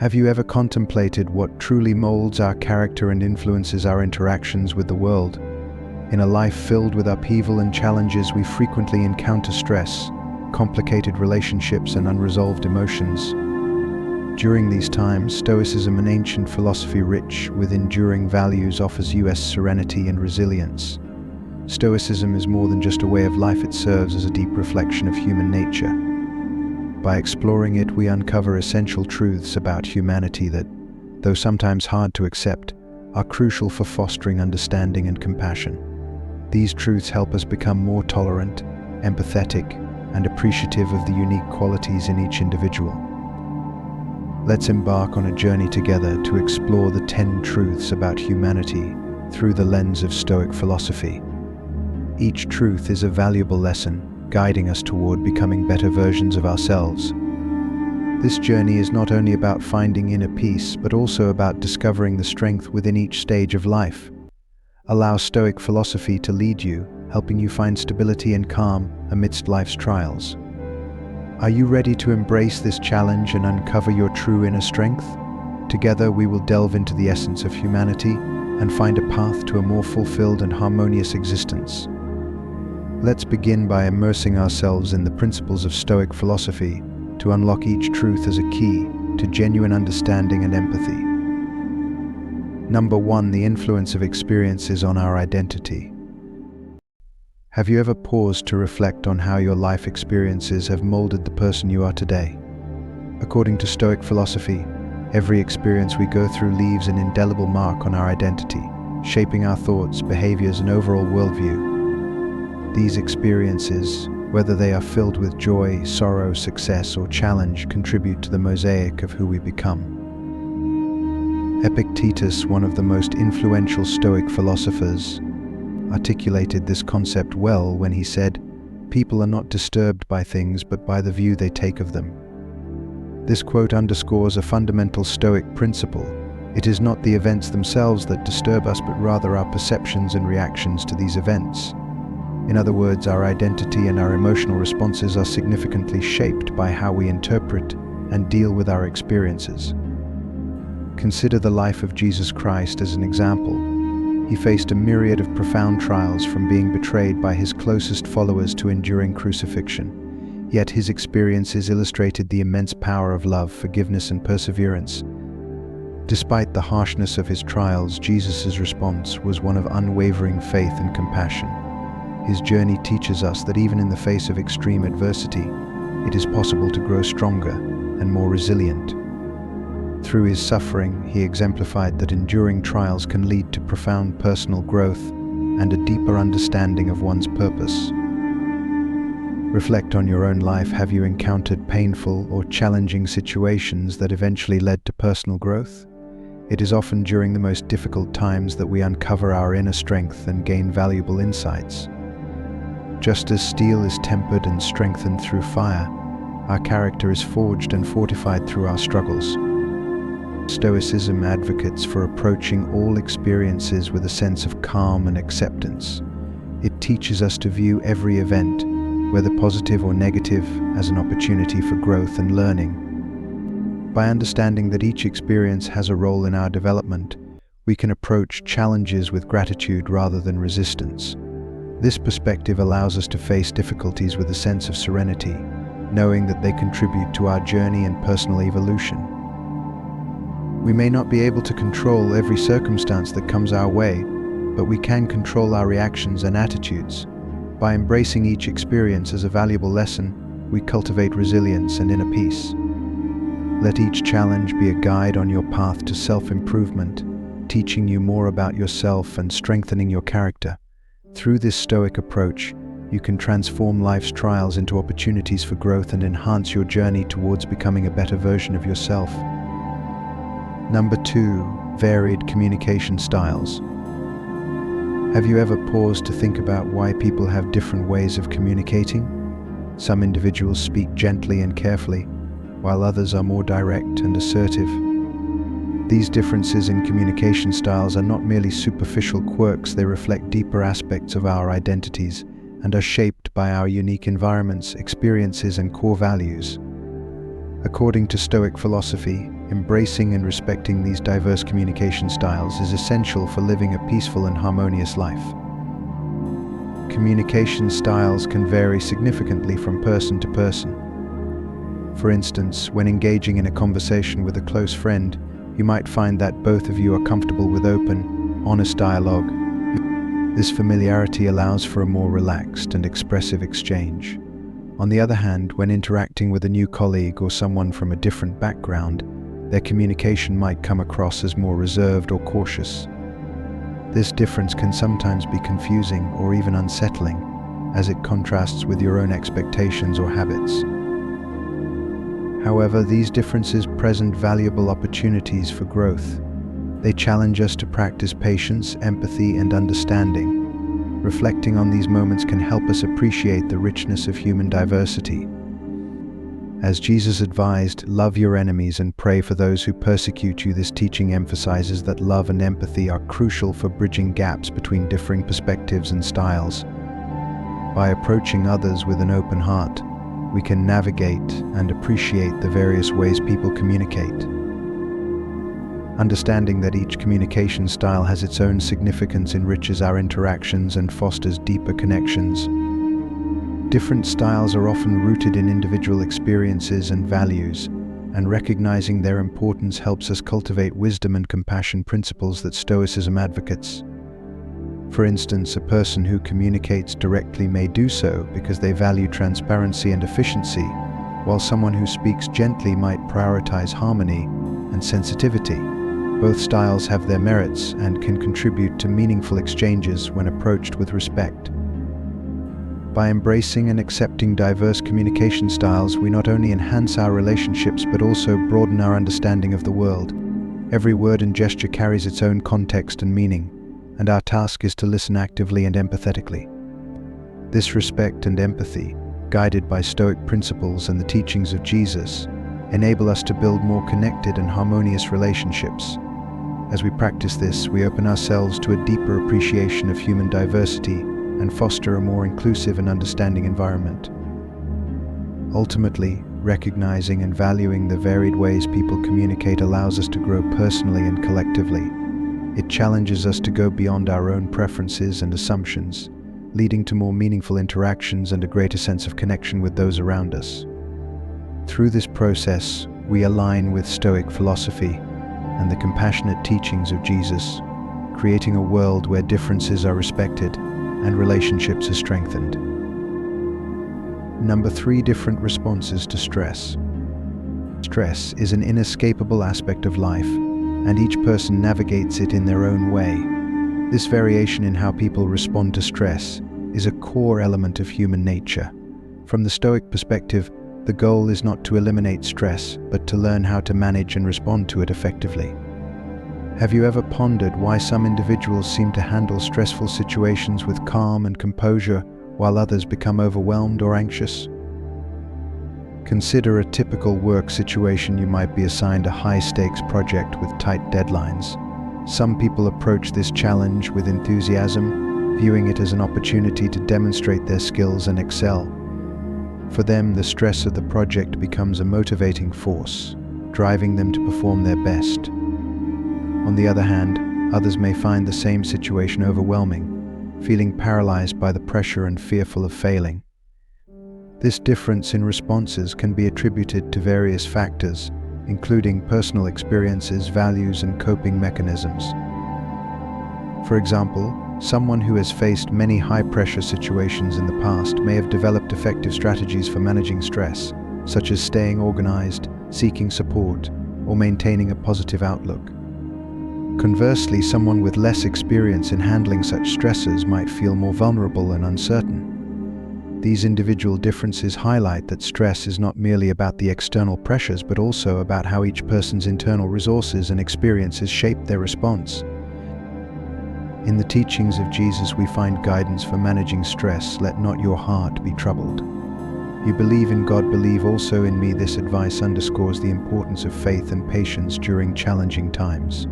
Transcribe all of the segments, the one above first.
Have you ever contemplated what truly molds our character and influences our interactions with the world? In a life filled with upheaval and challenges, we frequently encounter stress, complicated relationships, and unresolved emotions. During these times, Stoicism, an ancient philosophy rich with enduring values, offers us serenity and resilience. Stoicism is more than just a way of life, it serves as a deep reflection of human nature. By exploring it, we uncover essential truths about humanity that, though sometimes hard to accept, are crucial for fostering understanding and compassion. These truths help us become more tolerant, empathetic, and appreciative of the unique qualities in each individual. Let's embark on a journey together to explore the 10 truths about humanity through the lens of Stoic philosophy. Each truth is a valuable lesson, guiding us toward becoming better versions of ourselves. This journey is not only about finding inner peace, but also about discovering the strength within each stage of life. Allow Stoic philosophy to lead you, helping you find stability and calm amidst life's trials. Are you ready to embrace this challenge and uncover your true inner strength? Together, we will delve into the essence of humanity and find a path to a more fulfilled and harmonious existence. Let's begin by immersing ourselves in the principles of Stoic philosophy to unlock each truth as a key to genuine understanding and empathy. Number 1. The influence of experiences on our identity. Have you ever paused to reflect on how your life experiences have molded the person you are today? According to Stoic philosophy, every experience we go through leaves an indelible mark on our identity, shaping our thoughts, behaviors, and overall worldview. These experiences, whether they are filled with joy, sorrow, success, or challenge, contribute to the mosaic of who we become. Epictetus, one of the most influential Stoic philosophers, articulated this concept well when he said, "People are not disturbed by things, but by the view they take of them." This quote underscores a fundamental Stoic principle. It is not the events themselves that disturb us, but rather our perceptions and reactions to these events. In other words, our identity and our emotional responses are significantly shaped by how we interpret and deal with our experiences. Consider the life of Jesus Christ as an example. He faced a myriad of profound trials, from being betrayed by his closest followers to enduring crucifixion. Yet his experiences illustrated the immense power of love, forgiveness, and perseverance. Despite the harshness of his trials, Jesus' response was one of unwavering faith and compassion. His journey teaches us that even in the face of extreme adversity, it is possible to grow stronger and more resilient. Through his suffering, he exemplified that enduring trials can lead to profound personal growth and a deeper understanding of one's purpose. Reflect on your own life. Have you encountered painful or challenging situations that eventually led to personal growth? It is often during the most difficult times that we uncover our inner strength and gain valuable insights. Just as steel is tempered and strengthened through fire, our character is forged and fortified through our struggles. Stoicism advocates for approaching all experiences with a sense of calm and acceptance. It teaches us to view every event, whether positive or negative, as an opportunity for growth and learning. By understanding that each experience has a role in our development, we can approach challenges with gratitude rather than resistance. This perspective allows us to face difficulties with a sense of serenity, knowing that they contribute to our journey and personal evolution. We may not be able to control every circumstance that comes our way, but we can control our reactions and attitudes. By embracing each experience as a valuable lesson, we cultivate resilience and inner peace. Let each challenge be a guide on your path to self-improvement, teaching you more about yourself and strengthening your character. Through this Stoic approach, you can transform life's trials into opportunities for growth and enhance your journey towards becoming a better version of yourself. Number 2. Varied communication styles. Have you ever paused to think about why people have different ways of communicating? Some individuals speak gently and carefully, while others are more direct and assertive. These differences in communication styles are not merely superficial quirks, they reflect deeper aspects of our identities and are shaped by our unique environments, experiences, and core values. According to Stoic philosophy, Embracing and respecting these diverse communication styles is essential for living a peaceful and harmonious life. Communication styles can vary significantly from person to person. For instance, when engaging in a conversation with a close friend, you might find that both of you are comfortable with open, honest dialogue. This familiarity allows for a more relaxed and expressive exchange. On the other hand, when interacting with a new colleague or someone from a different background, their communication might come across as more reserved or cautious. This difference can sometimes be confusing or even unsettling, as it contrasts with your own expectations or habits. However, these differences present valuable opportunities for growth. They challenge us to practice patience, empathy, and understanding. Reflecting on these moments can help us appreciate the richness of human diversity. As Jesus advised, love your enemies and pray for those who persecute you. This teaching emphasizes that love and empathy are crucial for bridging gaps between differing perspectives and styles. By approaching others with an open heart, we can navigate and appreciate the various ways people communicate. Understanding that each communication style has its own significance enriches our interactions and fosters deeper connections. Different styles are often rooted in individual experiences and values, and recognizing their importance helps us cultivate wisdom and compassion, principles that Stoicism advocates. For instance, a person who communicates directly may do so because they value transparency and efficiency, while someone who speaks gently might prioritize harmony and sensitivity. Both styles have their merits and can contribute to meaningful exchanges when approached with respect. By embracing and accepting diverse communication styles, we not only enhance our relationships but also broaden our understanding of the world. Every word and gesture carries its own context and meaning, and our task is to listen actively and empathetically. This respect and empathy, guided by Stoic principles and the teachings of Jesus, enable us to build more connected and harmonious relationships. As we practice this, we open ourselves to a deeper appreciation of human diversity and foster a more inclusive and understanding environment. Ultimately, recognizing and valuing the varied ways people communicate allows us to grow personally and collectively. It challenges us to go beyond our own preferences and assumptions, leading to more meaningful interactions and a greater sense of connection with those around us. Through this process, we align with Stoic philosophy and the compassionate teachings of Jesus, creating a world where differences are respected and relationships are strengthened. Number 3, different responses to stress. Stress is an inescapable aspect of life, and each person navigates it in their own way. This variation in how people respond to stress is a core element of human nature. From the Stoic perspective, the goal is not to eliminate stress, but to learn how to manage and respond to it effectively. Have you ever pondered why some individuals seem to handle stressful situations with calm and composure, while others become overwhelmed or anxious? Consider a typical work situation. You might be assigned a high-stakes project with tight deadlines. Some people approach this challenge with enthusiasm, viewing it as an opportunity to demonstrate their skills and excel. For them, the stress of the project becomes a motivating force, driving them to perform their best. On the other hand, others may find the same situation overwhelming, feeling paralyzed by the pressure and fearful of failing. This difference in responses can be attributed to various factors, including personal experiences, values, and coping mechanisms. For example, someone who has faced many high-pressure situations in the past may have developed effective strategies for managing stress, such as staying organized, seeking support, or maintaining a positive outlook. Conversely, someone with less experience in handling such stressors might feel more vulnerable and uncertain. These individual differences highlight that stress is not merely about the external pressures, but also about how each person's internal resources and experiences shape their response. In the teachings of Jesus, we find guidance for managing stress. Let not your heart be troubled. You believe in God, believe also in me. This advice underscores the importance of faith and patience during challenging times.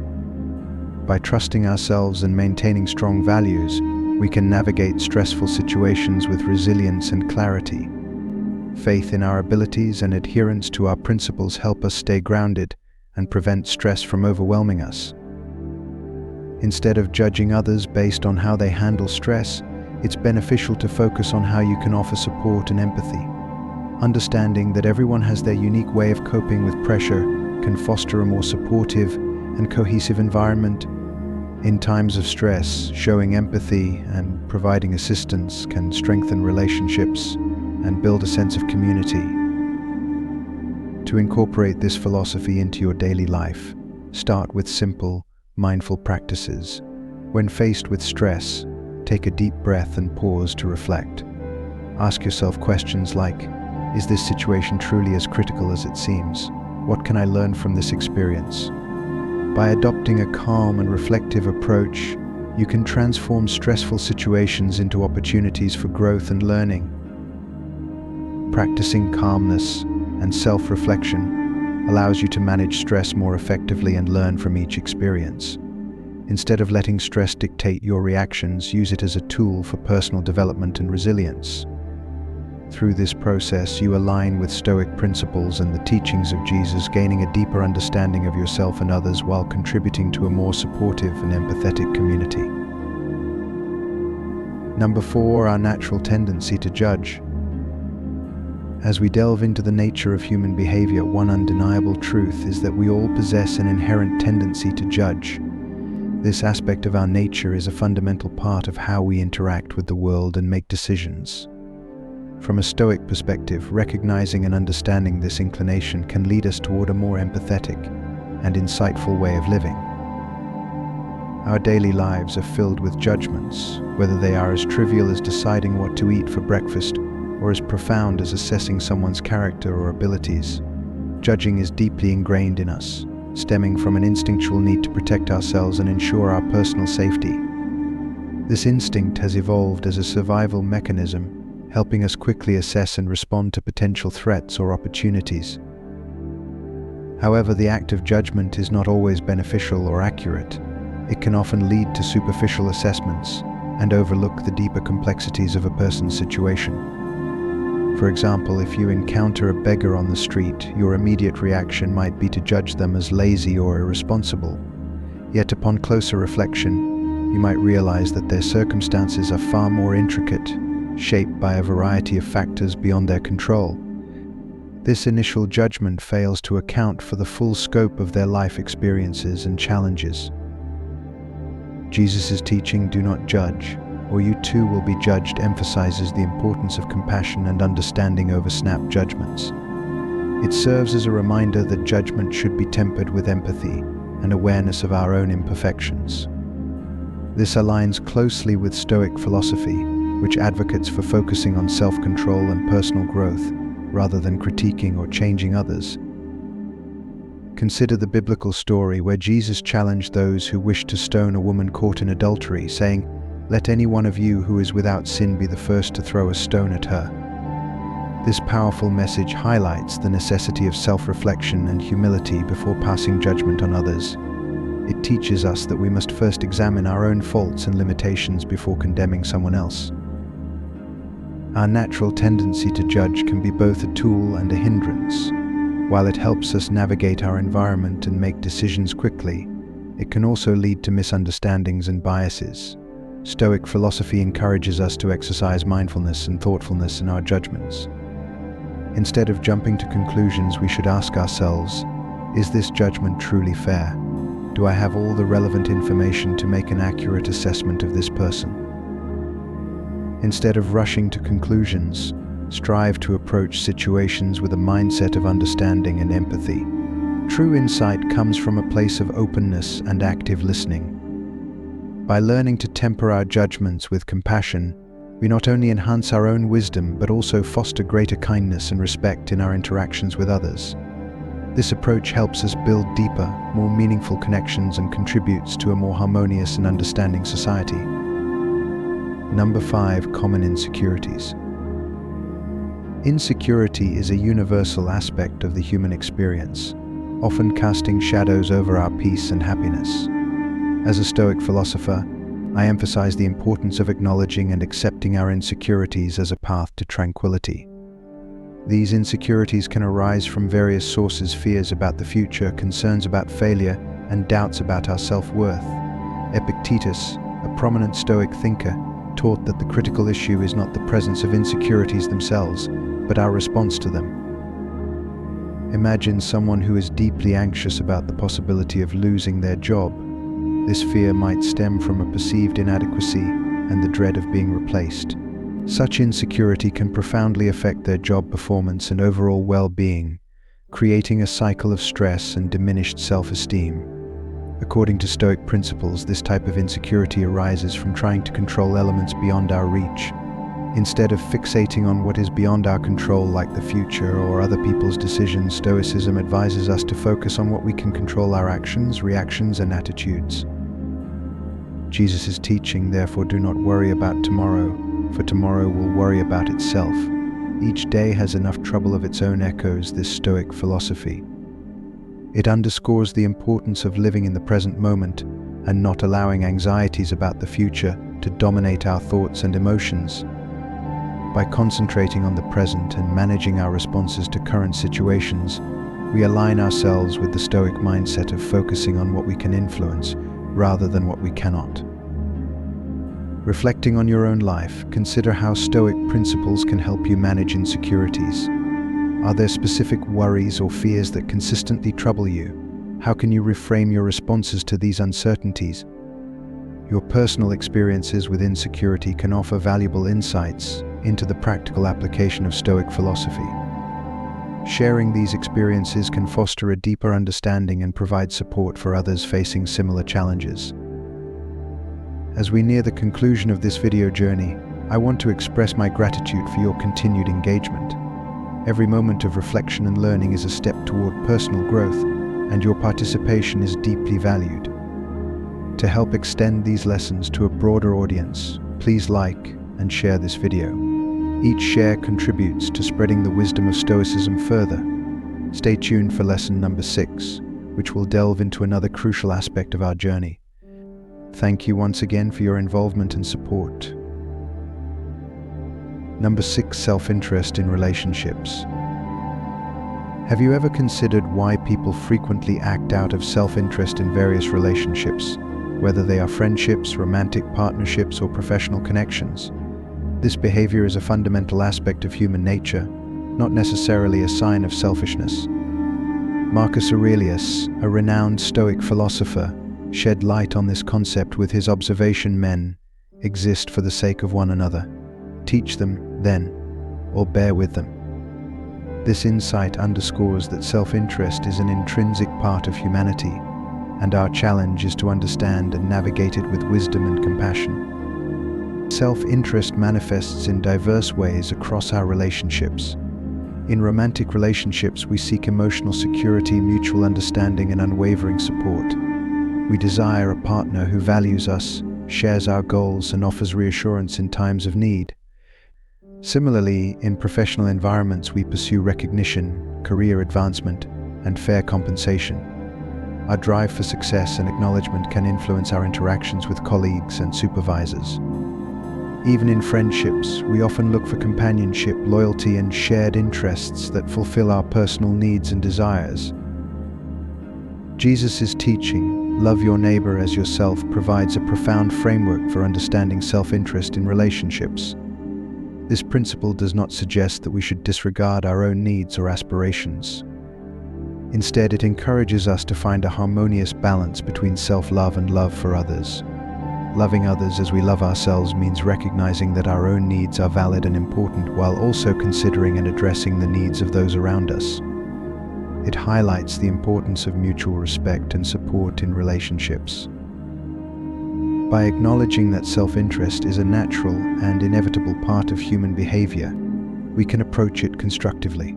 By trusting ourselves and maintaining strong values, we can navigate stressful situations with resilience and clarity. Faith in our abilities and adherence to our principles help us stay grounded and prevent stress from overwhelming us. Instead of judging others based on how they handle stress, it's beneficial to focus on how you can offer support and empathy. Understanding that everyone has their unique way of coping with pressure can foster a more supportive and cohesive environment. In times of stress, showing empathy and providing assistance can strengthen relationships and build a sense of community. To incorporate this philosophy into your daily life, start with simple, mindful practices. When faced with stress, take a deep breath and pause to reflect. Ask yourself questions like, is this situation truly as critical as it seems? What can I learn from this experience? By adopting a calm and reflective approach, you can transform stressful situations into opportunities for growth and learning. Practicing calmness and self-reflection allows you to manage stress more effectively and learn from each experience. Instead of letting stress dictate your reactions, use it as a tool for personal development and resilience. Through this process, you align with Stoic principles and the teachings of Jesus, gaining a deeper understanding of yourself and others while contributing to a more supportive and empathetic community. Number 4, our natural tendency to judge. As we delve into the nature of human behavior, one undeniable truth is that we all possess an inherent tendency to judge. This aspect of our nature is a fundamental part of how we interact with the world and make decisions. From a Stoic perspective, recognizing and understanding this inclination can lead us toward a more empathetic and insightful way of living. Our daily lives are filled with judgments, whether they are as trivial as deciding what to eat for breakfast or as profound as assessing someone's character or abilities. Judging is deeply ingrained in us, stemming from an instinctual need to protect ourselves and ensure our personal safety. This instinct has evolved as a survival mechanism, helping us quickly assess and respond to potential threats or opportunities. However, the act of judgment is not always beneficial or accurate. It can often lead to superficial assessments and overlook the deeper complexities of a person's situation. For example, if you encounter a beggar on the street, your immediate reaction might be to judge them as lazy or irresponsible. Yet upon closer reflection, you might realize that their circumstances are far more intricate, shaped by a variety of factors beyond their control. This initial judgment fails to account for the full scope of their life experiences and challenges. Jesus' teaching, "Do not judge, or you too will be judged," emphasizes the importance of compassion and understanding over snap judgments. It serves as a reminder that judgment should be tempered with empathy and awareness of our own imperfections. This aligns closely with Stoic philosophy, which advocates for focusing on self-control and personal growth, rather than critiquing or changing others. Consider the biblical story where Jesus challenged those who wished to stone a woman caught in adultery, saying, "Let any one of you who is without sin be the first to throw a stone at her." This powerful message highlights the necessity of self-reflection and humility before passing judgment on others. It teaches us that we must first examine our own faults and limitations before condemning someone else. Our natural tendency to judge can be both a tool and a hindrance. While it helps us navigate our environment and make decisions quickly, it can also lead to misunderstandings and biases. Stoic philosophy encourages us to exercise mindfulness and thoughtfulness in our judgments. Instead of jumping to conclusions, we should ask ourselves, is this judgment truly fair? Do I have all the relevant information to make an accurate assessment of this person? Instead of rushing to conclusions, strive to approach situations with a mindset of understanding and empathy. True insight comes from a place of openness and active listening. By learning to temper our judgments with compassion, we not only enhance our own wisdom but also foster greater kindness and respect in our interactions with others. This approach helps us build deeper, more meaningful connections and contributes to a more harmonious and understanding society. Number 5, common insecurities. Insecurity is a universal aspect of the human experience, often casting shadows over our peace and happiness. As a Stoic philosopher, I emphasize the importance of acknowledging and accepting our insecurities as a path to tranquility. These insecurities can arise from various sources: fears about the future, concerns about failure, and doubts about our self-worth. Epictetus, a prominent Stoic thinker, taught that the critical issue is not the presence of insecurities themselves, but our response to them. Imagine someone who is deeply anxious about the possibility of losing their job. This fear might stem from a perceived inadequacy and the dread of being replaced. Such insecurity can profoundly affect their job performance and overall well-being, creating a cycle of stress and diminished self-esteem. According to Stoic principles, this type of insecurity arises from trying to control elements beyond our reach. Instead of fixating on what is beyond our control, like the future or other people's decisions, Stoicism advises us to focus on what we can control: our actions, reactions, and attitudes. Jesus' teaching, therefore, do not worry about tomorrow, for tomorrow will worry about itself. Each day has enough trouble of its own, echoes this Stoic philosophy. It underscores the importance of living in the present moment and not allowing anxieties about the future to dominate our thoughts and emotions. By concentrating on the present and managing our responses to current situations, we align ourselves with the Stoic mindset of focusing on what we can influence rather than what we cannot. Reflecting on your own life, consider how Stoic principles can help you manage insecurities. Are there specific worries or fears that consistently trouble you? How can you reframe your responses to these uncertainties? Your personal experiences with insecurity can offer valuable insights into the practical application of Stoic philosophy. Sharing these experiences can foster a deeper understanding and provide support for others facing similar challenges. As we near the conclusion of this video journey, I want to express my gratitude for your continued engagement. Every moment of reflection and learning is a step toward personal growth, and your participation is deeply valued. To help extend these lessons to a broader audience, please like and share this video. Each share contributes to spreading the wisdom of Stoicism further. Stay tuned for lesson number 6, which will delve into another crucial aspect of our journey. Thank you once again for your involvement and support. Number 6. Self-interest in relationships. Have you ever considered why people frequently act out of self-interest in various relationships, whether they are friendships, romantic partnerships, or professional connections? This behavior is a fundamental aspect of human nature, not necessarily a sign of selfishness. Marcus Aurelius, a renowned Stoic philosopher, shed light on this concept with his observation: men exist for the sake of one another. Teach them, then, or bear with them. This insight underscores that self-interest is an intrinsic part of humanity, and our challenge is to understand and navigate it with wisdom and compassion. Self-interest manifests in diverse ways across our relationships. In romantic relationships, we seek emotional security, mutual understanding, and unwavering support. We desire a partner who values us, shares our goals, and offers reassurance in times of need. Similarly, in professional environments, we pursue recognition, career advancement, and fair compensation. Our drive for success and acknowledgement can influence our interactions with colleagues and supervisors. Even in friendships, we often look for companionship, loyalty, and shared interests that fulfill our personal needs and desires. Jesus' teaching, "Love your neighbor as yourself," provides a profound framework for understanding self-interest in relationships. This principle does not suggest that we should disregard our own needs or aspirations. Instead, it encourages us to find a harmonious balance between self-love and love for others. Loving others as we love ourselves means recognizing that our own needs are valid and important, while also considering and addressing the needs of those around us. It highlights the importance of mutual respect and support in relationships. By acknowledging that self-interest is a natural and inevitable part of human behavior, we can approach it constructively.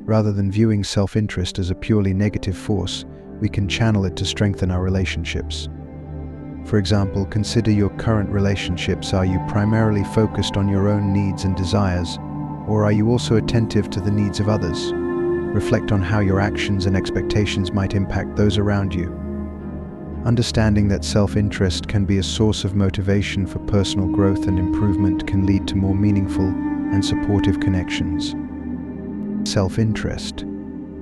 Rather than viewing self-interest as a purely negative force, we can channel it to strengthen our relationships. For example, consider your current relationships. Are you primarily focused on your own needs and desires, or are you also attentive to the needs of others? Reflect on how your actions and expectations might impact those around you. Understanding that self-interest can be a source of motivation for personal growth and improvement can lead to more meaningful and supportive connections. self-interest,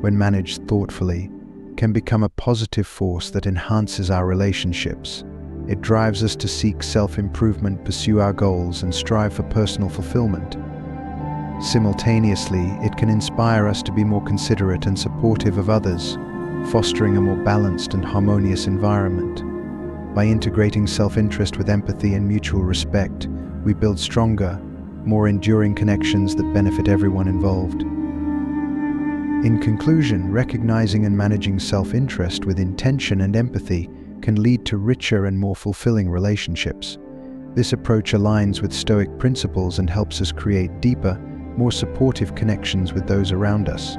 when managed thoughtfully, can become a positive force that enhances our relationships. It drives us to seek self-improvement, pursue our goals, and strive for personal fulfillment. Simultaneously, it can inspire us to be more considerate and supportive of others, fostering a more balanced and harmonious environment. By integrating self-interest with empathy and mutual respect, we build stronger, more enduring connections that benefit everyone involved. In conclusion, recognizing and managing self-interest with intention and empathy can lead to richer and more fulfilling relationships. This approach aligns with Stoic principles and helps us create deeper, more supportive connections with those around us.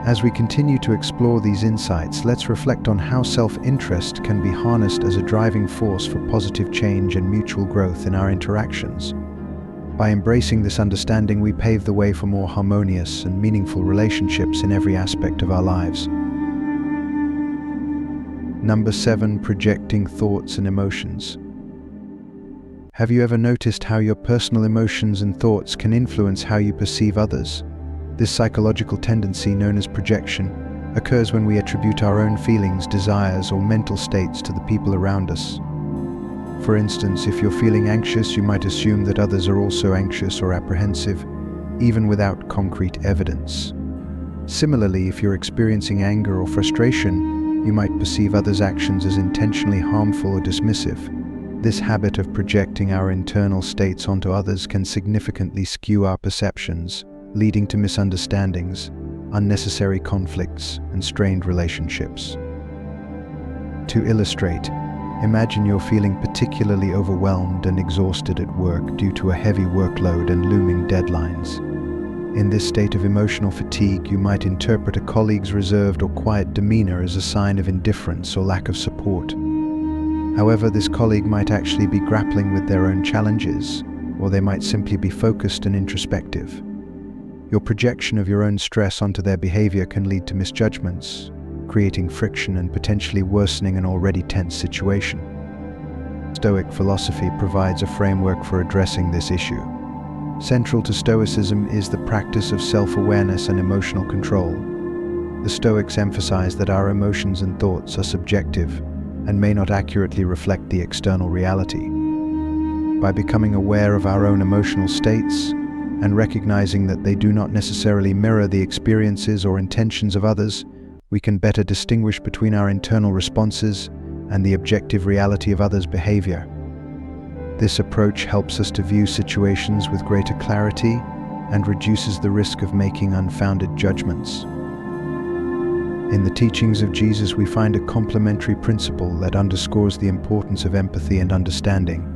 As we continue to explore these insights, let's reflect on how self-interest can be harnessed as a driving force for positive change and mutual growth in our interactions. By embracing this understanding, we pave the way for more harmonious and meaningful relationships in every aspect of our lives. Number 7. Projecting thoughts and emotions. Have you ever noticed how your personal emotions and thoughts can influence how you perceive others? This psychological tendency, known as projection, occurs when we attribute our own feelings, desires, or mental states to the people around us. For instance, if you're feeling anxious, you might assume that others are also anxious or apprehensive, even without concrete evidence. Similarly, if you're experiencing anger or frustration, you might perceive others' actions as intentionally harmful or dismissive. This habit of projecting our internal states onto others can significantly skew our perceptions, leading to misunderstandings, unnecessary conflicts, and strained relationships. To illustrate, imagine you're feeling particularly overwhelmed and exhausted at work due to a heavy workload and looming deadlines. In this state of emotional fatigue, you might interpret a colleague's reserved or quiet demeanor as a sign of indifference or lack of support. However, this colleague might actually be grappling with their own challenges, or they might simply be focused and introspective. Your projection of your own stress onto their behavior can lead to misjudgments, creating friction and potentially worsening an already tense situation. Stoic philosophy provides a framework for addressing this issue. Central to Stoicism is the practice of self-awareness and emotional control. The Stoics emphasize that our emotions and thoughts are subjective and may not accurately reflect the external reality. By becoming aware of our own emotional states and recognizing that they do not necessarily mirror the experiences or intentions of others, we can better distinguish between our internal responses and the objective reality of others' behavior. This approach helps us to view situations with greater clarity and reduces the risk of making unfounded judgments. In the teachings of Jesus, we find a complementary principle that underscores the importance of empathy and understanding.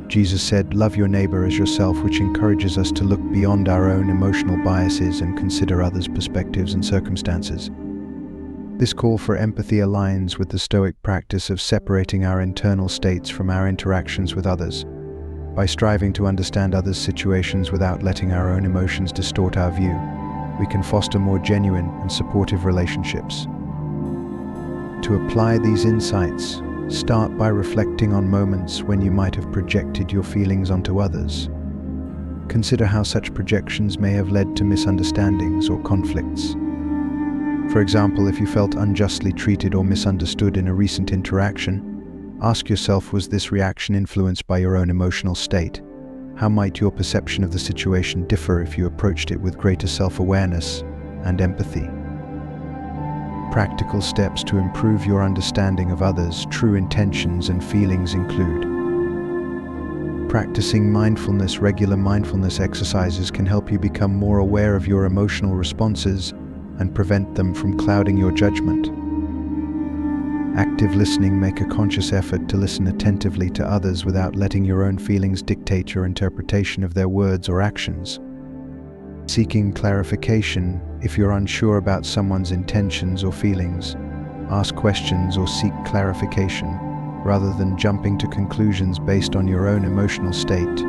Jesus said, "Love your neighbor as yourself," which encourages us to look beyond our own emotional biases and consider others' perspectives and circumstances. This call for empathy aligns with the Stoic practice of separating our internal states from our interactions with others. By striving to understand others' situations without letting our own emotions distort our view, we can foster more genuine and supportive relationships. To apply these insights, start by reflecting on moments when you might have projected your feelings onto others. Consider how such projections may have led to misunderstandings or conflicts. For example, if you felt unjustly treated or misunderstood in a recent interaction, ask yourself, was this reaction influenced by your own emotional state? How might your perception of the situation differ if you approached it with greater self-awareness and empathy? Practical steps to improve your understanding of others' true intentions and feelings include practicing mindfulness. Regular mindfulness exercises can help you become more aware of your emotional responses and prevent them from clouding your judgment. Active listening. Make a conscious effort to listen attentively to others without letting your own feelings dictate your interpretation of their words or actions. Seeking clarification. If you're unsure about someone's intentions or feelings, ask questions or seek clarification, rather than jumping to conclusions based on your own emotional state.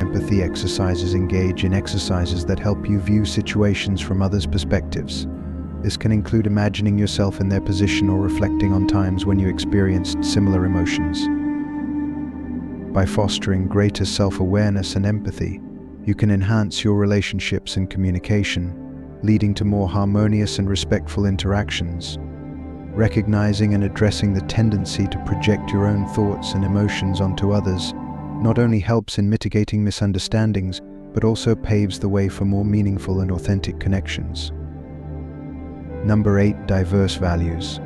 Empathy exercises. Engage in exercises that help you view situations from others' perspectives. This can include imagining yourself in their position or reflecting on times when you experienced similar emotions. By fostering greater self-awareness and empathy, You can enhance your relationships and communication, leading to more harmonious and respectful interactions. Recognizing and addressing the tendency to project your own thoughts and emotions onto others not only helps in mitigating misunderstandings, but also paves the way for more meaningful and authentic connections. Number 8, diverse values.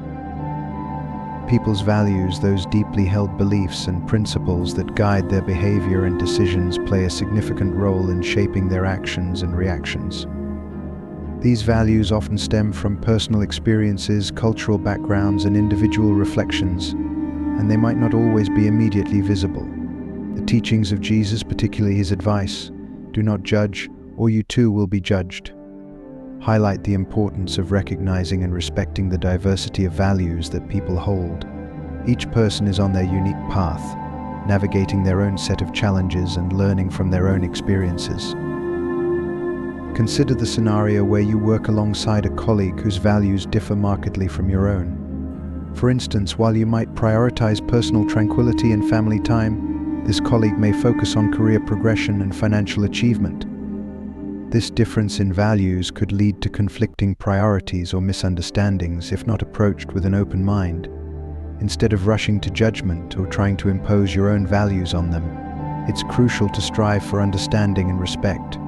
People's values, those deeply held beliefs and principles that guide their behavior and decisions, play a significant role in shaping their actions and reactions. These values often stem from personal experiences, cultural backgrounds, and individual reflections, and they might not always be immediately visible. The teachings of Jesus, particularly his advice, "Do not judge, or you too will be judged," highlight the importance of recognizing and respecting the diversity of values that people hold. Each person is on their unique path, navigating their own set of challenges and learning from their own experiences. Consider the scenario where you work alongside a colleague whose values differ markedly from your own. For instance, while you might prioritize personal tranquility and family time, this colleague may focus on career progression and financial achievement. This difference in values could lead to conflicting priorities or misunderstandings if not approached with an open mind. Instead of rushing to judgment or trying to impose your own values on them, it's crucial to strive for understanding and respect.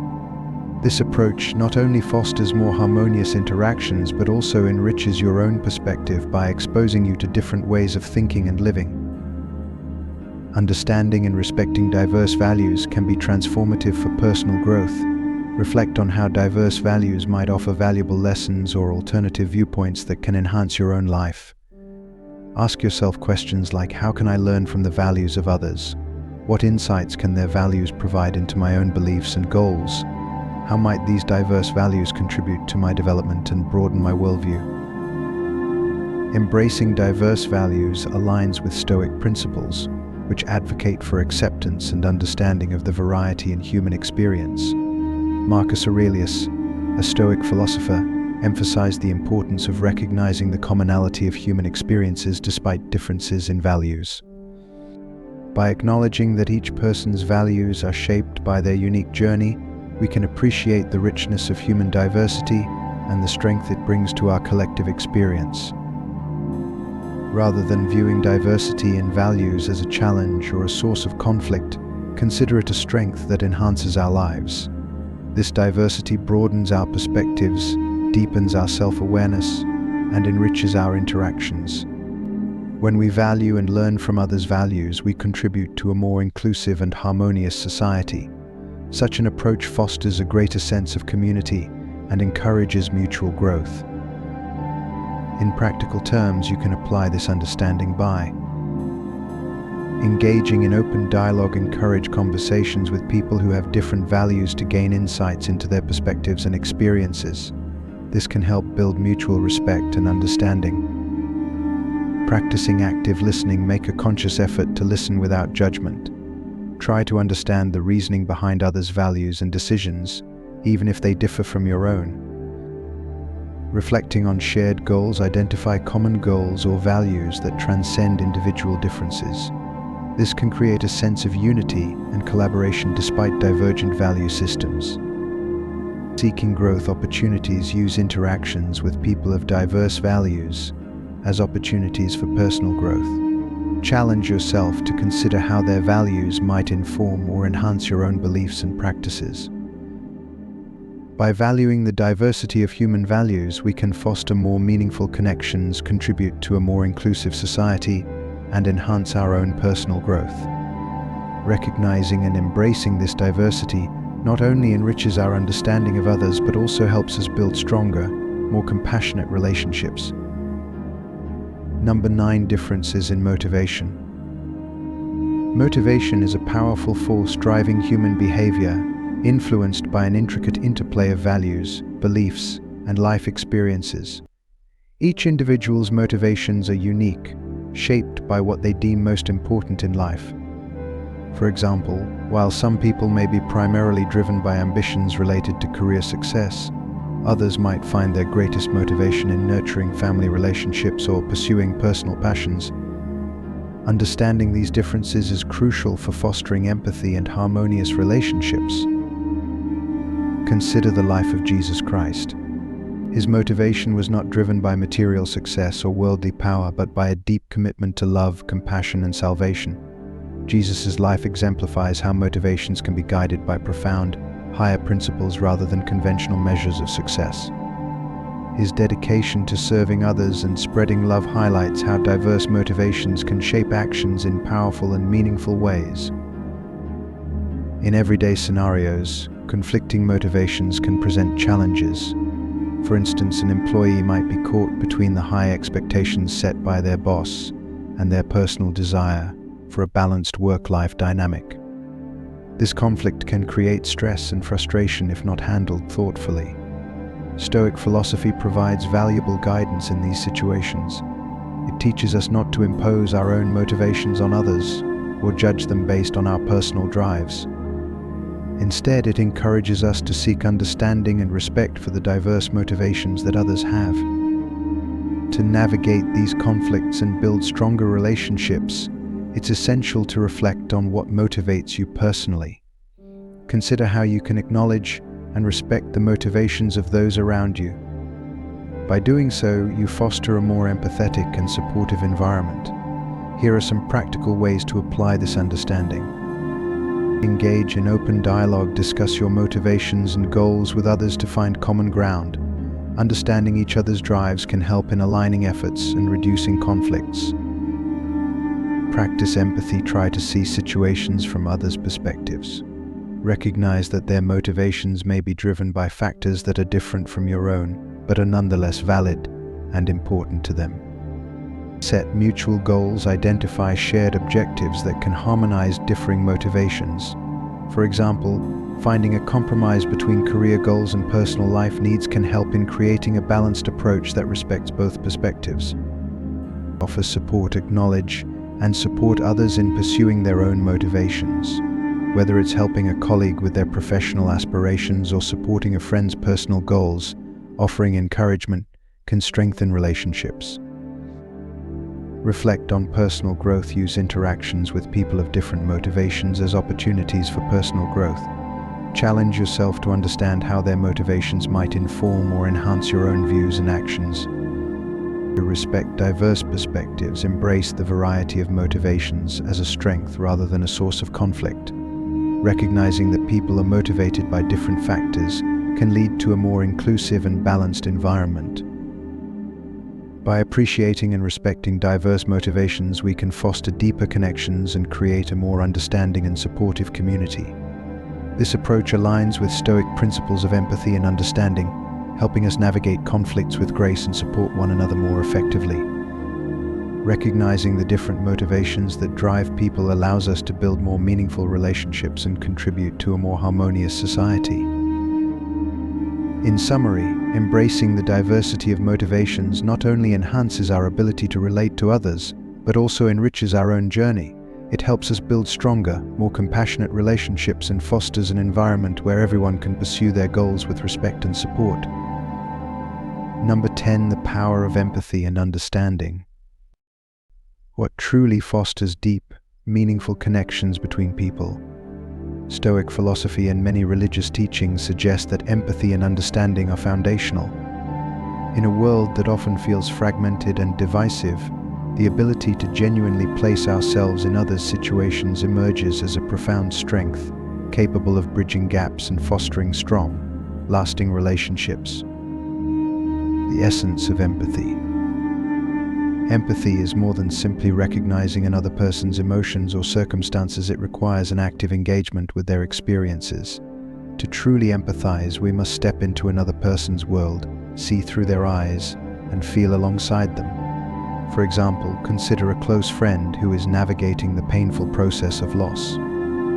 This approach not only fosters more harmonious interactions, but also enriches your own perspective by exposing you to different ways of thinking and living. Understanding and respecting diverse values can be transformative for personal growth. Reflect on how diverse values might offer valuable lessons or alternative viewpoints that can enhance your own life. Ask yourself questions like, how can I learn from the values of others? What insights can their values provide into my own beliefs and goals? How might these diverse values contribute to my development and broaden my worldview? Embracing diverse values aligns with Stoic principles, which advocate for acceptance and understanding of the variety in human experience. Marcus Aurelius, a Stoic philosopher, emphasized the importance of recognizing the commonality of human experiences despite differences in values. By acknowledging that each person's values are shaped by their unique journey, we can appreciate the richness of human diversity and the strength it brings to our collective experience. Rather than viewing diversity in values as a challenge or a source of conflict, consider it a strength that enhances our lives. This diversity broadens our perspectives, deepens our self-awareness, and enriches our interactions. When we value and learn from others' values, we contribute to a more inclusive and harmonious society. Such an approach fosters a greater sense of community and encourages mutual growth. In practical terms, you can apply this understanding by engaging in open dialogue. Encourage conversations with people who have different values to gain insights into their perspectives and experiences. This can help build mutual respect and understanding. Practicing active listening. Make a conscious effort to listen without judgment. Try to understand the reasoning behind others' values and decisions, even if they differ from your own. Reflecting on shared goals. Identify common goals or values that transcend individual differences. This can create a sense of unity and collaboration despite divergent value systems. Seeking growth opportunities. Use interactions with people of diverse values as opportunities for personal growth. Challenge yourself to consider how their values might inform or enhance your own beliefs and practices. By valuing the diversity of human values, we can foster more meaningful connections, contribute to a more inclusive society, and enhance our own personal growth. Recognizing and embracing this diversity not only enriches our understanding of others, but also helps us build stronger, more compassionate relationships. Number 9, differences in motivation. Motivation is a powerful force driving human behavior, influenced by an intricate interplay of values, beliefs, and life experiences. Each individual's motivations are unique, shaped by what they deem most important in life. For example, while some people may be primarily driven by ambitions related to career success, others might find their greatest motivation in nurturing family relationships or pursuing personal passions. Understanding these differences is crucial for fostering empathy and harmonious relationships. Consider the life of Jesus Christ. His motivation was not driven by material success or worldly power, but by a deep commitment to love, compassion, and salvation. Jesus' life exemplifies how motivations can be guided by profound, higher principles rather than conventional measures of success. His dedication to serving others and spreading love highlights how diverse motivations can shape actions in powerful and meaningful ways. In everyday scenarios, conflicting motivations can present challenges. For instance, an employee might be caught between the high expectations set by their boss and their personal desire for a balanced work-life dynamic. This conflict can create stress and frustration if not handled thoughtfully. Stoic philosophy provides valuable guidance in these situations. It teaches us not to impose our own motivations on others or judge them based on our personal drives. Instead, it encourages us to seek understanding and respect for the diverse motivations that others have. To navigate these conflicts and build stronger relationships, it's essential to reflect on what motivates you personally. Consider how you can acknowledge and respect the motivations of those around you. By doing so, you foster a more empathetic and supportive environment. Here are some practical ways to apply this understanding. Engage in open dialogue. Discuss your motivations and goals with others to find common ground. Understanding each other's drives can help in aligning efforts and reducing conflicts. Practice empathy. Try to see situations from others' perspectives. Recognize that their motivations may be driven by factors that are different from your own, but are nonetheless valid and important to them. Set mutual goals. Identify shared objectives that can harmonize differing motivations. For example, finding a compromise between career goals and personal life needs can help in creating a balanced approach that respects both perspectives. Offer support. Acknowledge and support others in pursuing their own motivations. Whether it's helping a colleague with their professional aspirations or supporting a friend's personal goals, offering encouragement can strengthen relationships. Reflect on personal growth. Use interactions with people of different motivations as opportunities for personal growth. Challenge yourself to understand how their motivations might inform or enhance your own views and actions. Respect diverse perspectives. Embrace the variety of motivations as a strength rather than a source of conflict. Recognizing that people are motivated by different factors can lead to a more inclusive and balanced environment. By appreciating and respecting diverse motivations, we can foster deeper connections and create a more understanding and supportive community. This approach aligns with Stoic principles of empathy and understanding, helping us navigate conflicts with grace and support one another more effectively. Recognizing the different motivations that drive people allows us to build more meaningful relationships and contribute to a more harmonious society. In summary, embracing the diversity of motivations not only enhances our ability to relate to others, but also enriches our own journey. It helps us build stronger, more compassionate relationships and fosters an environment where everyone can pursue their goals with respect and support. Number 10. The power of empathy and understanding. What truly fosters deep, meaningful connections between people? Stoic philosophy and many religious teachings suggest that empathy and understanding are foundational. In a world that often feels fragmented and divisive, the ability to genuinely place ourselves in others' situations emerges as a profound strength, capable of bridging gaps and fostering strong, lasting relationships. The essence of empathy. Empathy is more than simply recognizing another person's emotions or circumstances. It requires an active engagement with their experiences. To truly empathize, we must step into another person's world, see through their eyes, and feel alongside them. For example, consider a close friend who is navigating the painful process of loss.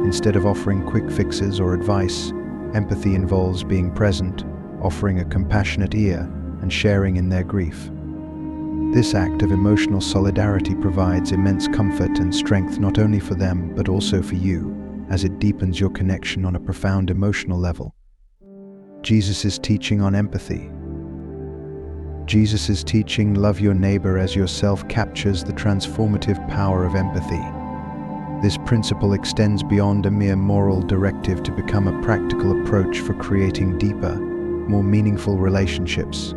Instead of offering quick fixes or advice, empathy involves being present, offering a compassionate ear, and sharing in their grief. This act of emotional solidarity provides immense comfort and strength not only for them but also for you, as it deepens your connection on a profound emotional level. Jesus' teaching on empathy. Jesus' teaching, "Love your neighbor as yourself," captures the transformative power of empathy. This principle extends beyond a mere moral directive to become a practical approach for creating deeper, more meaningful relationships.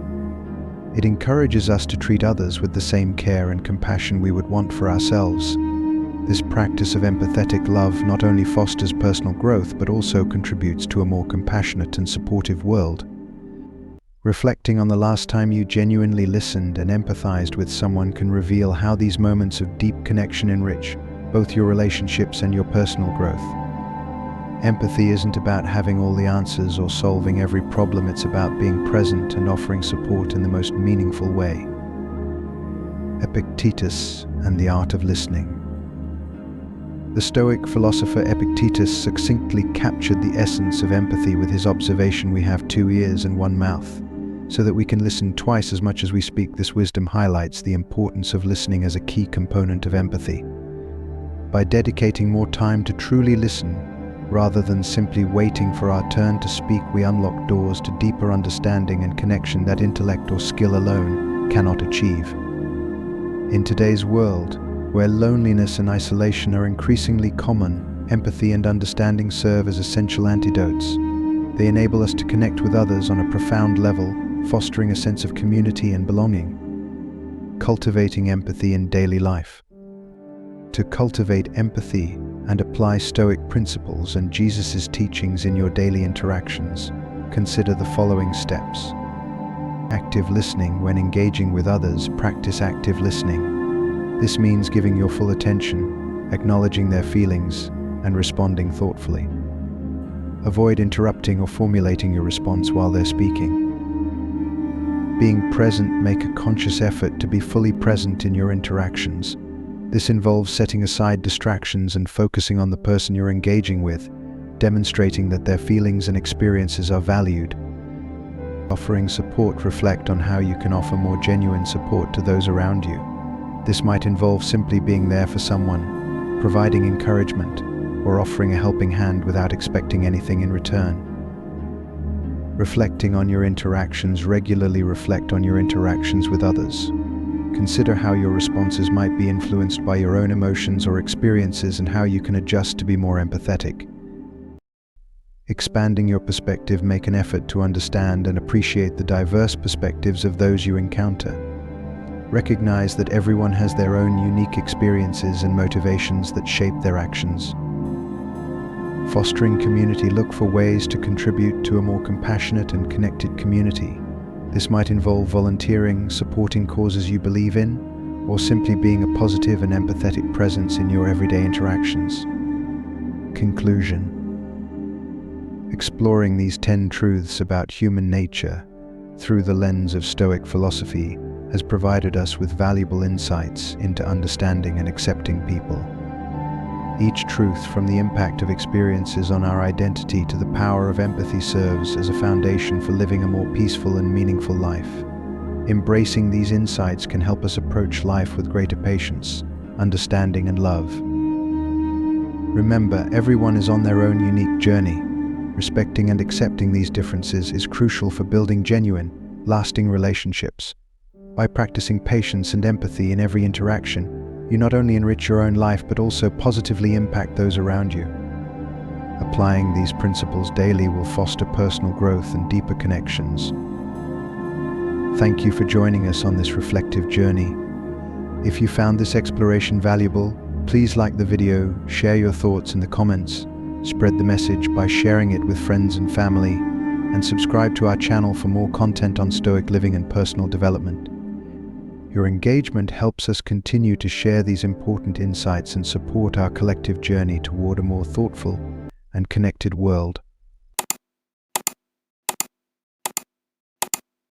It encourages us to treat others with the same care and compassion we would want for ourselves. This practice of empathetic love not only fosters personal growth but also contributes to a more compassionate and supportive world. Reflecting on the last time you genuinely listened and empathized with someone can reveal how these moments of deep connection enrich both your relationships and your personal growth. Empathy isn't about having all the answers or solving every problem, it's about being present and offering support in the most meaningful way. Epictetus and the art of listening. The Stoic philosopher Epictetus succinctly captured the essence of empathy with his observation, "We have 2 ears and 1 mouth, so that we can listen twice as much as we speak." This wisdom highlights the importance of listening as a key component of empathy. By dedicating more time to truly listen, rather than simply waiting for our turn to speak, we unlock doors to deeper understanding and connection that intellect or skill alone cannot achieve. In today's world, where loneliness and isolation are increasingly common, empathy and understanding serve as essential antidotes. They enable us to connect with others on a profound level, fostering a sense of community and belonging. Cultivating empathy in daily life. To cultivate empathy and apply Stoic principles and Jesus' teachings in your daily interactions, consider the following steps. Active listening. When engaging with others, practice active listening. This means giving your full attention, acknowledging their feelings, and responding thoughtfully. Avoid interrupting or formulating your response while they're speaking. Being present. Make a conscious effort to be fully present in your interactions. This involves setting aside distractions and focusing on the person you're engaging with, demonstrating that their feelings and experiences are valued. Offering support. Reflect on how you can offer more genuine support to those around you. This might involve simply being there for someone, providing encouragement, or offering a helping hand without expecting anything in return. Reflecting on your interactions. Regularly reflect on your interactions with others. Consider how your responses might be influenced by your own emotions or experiences and how you can adjust to be more empathetic. Expanding your perspective. Make an effort to understand and appreciate the diverse perspectives of those you encounter. Recognize that everyone has their own unique experiences and motivations that shape their actions. Fostering community. Look for ways to contribute to a more compassionate and connected community. This might involve volunteering, supporting causes you believe in, or simply being a positive and empathetic presence in your everyday interactions. Conclusion. Exploring these 10 truths about human nature through the lens of Stoic philosophy has provided us with valuable insights into understanding and accepting people. Each truth, from the impact of experiences on our identity to the power of empathy, serves as a foundation for living a more peaceful and meaningful life. Embracing these insights can help us approach life with greater patience, understanding, and love. Remember, everyone is on their own unique journey. Respecting and accepting these differences is crucial for building genuine, lasting relationships. By practicing patience and empathy in every interaction, you not only enrich your own life but also positively impact those around you. Applying these principles daily will foster personal growth and deeper connections. Thank you for joining us on this reflective journey. If you found this exploration valuable, please like the video, share your thoughts in the comments, spread the message by sharing it with friends and family, and subscribe to our channel for more content on Stoic living and personal development. Your engagement helps us continue to share these important insights and support our collective journey toward a more thoughtful and connected world.